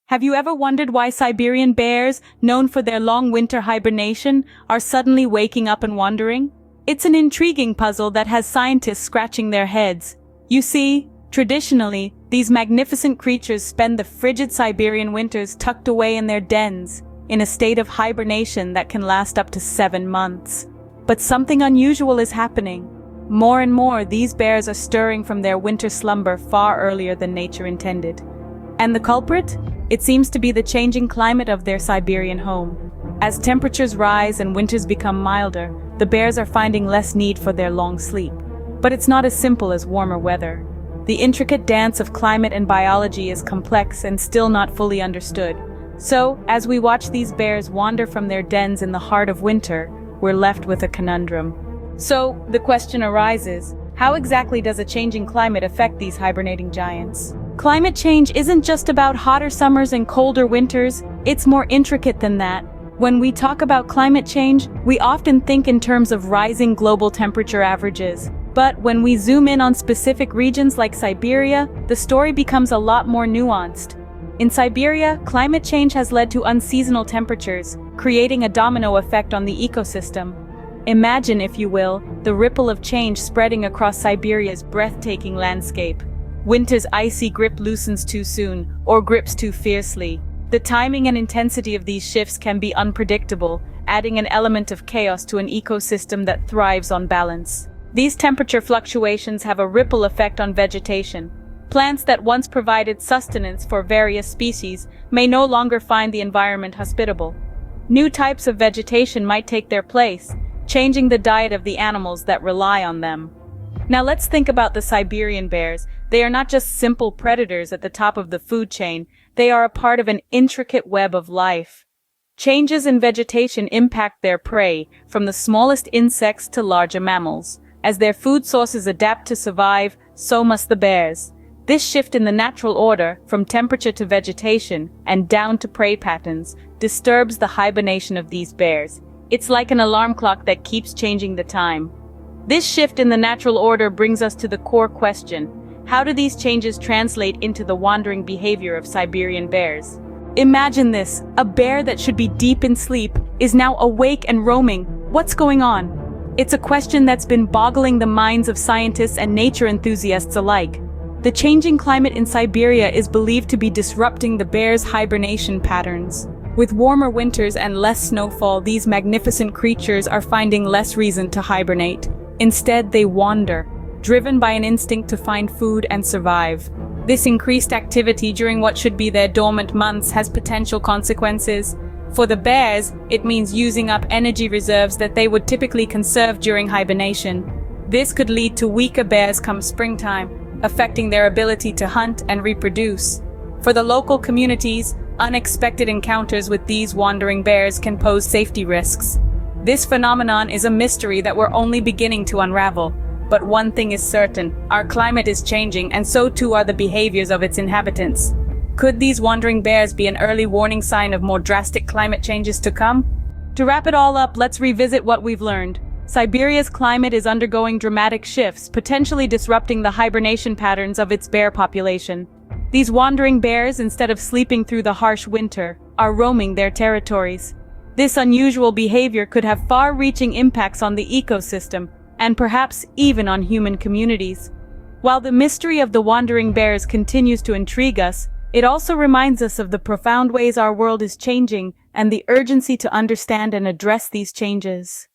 Have you ever wondered why Siberian bears, known for their long winter hibernation, are suddenly waking up and wandering? It's an intriguing puzzle that has scientists scratching their heads. You see, traditionally, these magnificent creatures spend the frigid Siberian winters tucked away in their dens, in a state of hibernation that can last up to 7 months. But something unusual is happening. More and more, these bears are stirring from their winter slumber far earlier than nature intended. And the culprit? It seems to be the changing climate of their Siberian home. As temperatures rise and winters become milder, the bears are finding less need for their long sleep. But it's not as simple as warmer weather. The intricate dance of climate and biology is complex and still not fully understood. So, as we watch these bears wander from their dens in the heart of winter, we're left with a conundrum. So, the question arises, how exactly does a changing climate affect these hibernating giants? Climate change isn't just about hotter summers and colder winters, it's more intricate than that. When we talk about climate change, we often think in terms of rising global temperature averages. But when we zoom in on specific regions like Siberia, the story becomes a lot more nuanced. In Siberia, climate change has led to unseasonal temperatures, creating a domino effect on the ecosystem. Imagine, if you will, the ripple of change spreading across Siberia's breathtaking landscape. Winter's icy grip loosens too soon, or grips too fiercely. The timing and intensity of these shifts can be unpredictable, adding an element of chaos to an ecosystem that thrives on balance. These temperature fluctuations have a ripple effect on vegetation. Plants that once provided sustenance for various species may no longer find the environment hospitable. New types of vegetation might take their place, changing the diet of the animals that rely on them. Now let's think about the Siberian bears. They are not just simple predators at the top of the food chain, they are a part of an intricate web of life. Changes in vegetation impact their prey, from the smallest insects to larger mammals. As their food sources adapt to survive, so must the bears. This shift in the natural order, from temperature to vegetation, and down to prey patterns, disturbs the hibernation of these bears. It's like an alarm clock that keeps changing the time. This shift in the natural order brings us to the core question. How do these changes translate into the wandering behavior of Siberian bears? Imagine this, a bear that should be deep in sleep is now awake and roaming. What's going on? It's a question that's been boggling the minds of scientists and nature enthusiasts alike. The changing climate in Siberia is believed to be disrupting the bears' hibernation patterns. With warmer winters and less snowfall, these magnificent creatures are finding less reason to hibernate. Instead, they wander, driven by an instinct to find food and survive. This increased activity during what should be their dormant months has potential consequences. For the bears, it means using up energy reserves that they would typically conserve during hibernation. This could lead to weaker bears come springtime, affecting their ability to hunt and reproduce. For the local communities, unexpected encounters with these wandering bears can pose safety risks. This phenomenon is a mystery that we're only beginning to unravel. But one thing is certain, our climate is changing, and so too are the behaviors of its inhabitants. Could these wandering bears be an early warning sign of more drastic climate changes to come? To wrap it all up, let's revisit what we've learned. Siberia's climate is undergoing dramatic shifts, potentially disrupting the hibernation patterns of its bear population. These wandering bears, instead of sleeping through the harsh winter, are roaming their territories. This unusual behavior could have far-reaching impacts on the ecosystem, and perhaps even on human communities. While the mystery of the wandering bears continues to intrigue us, it also reminds us of the profound ways our world is changing and the urgency to understand and address these changes.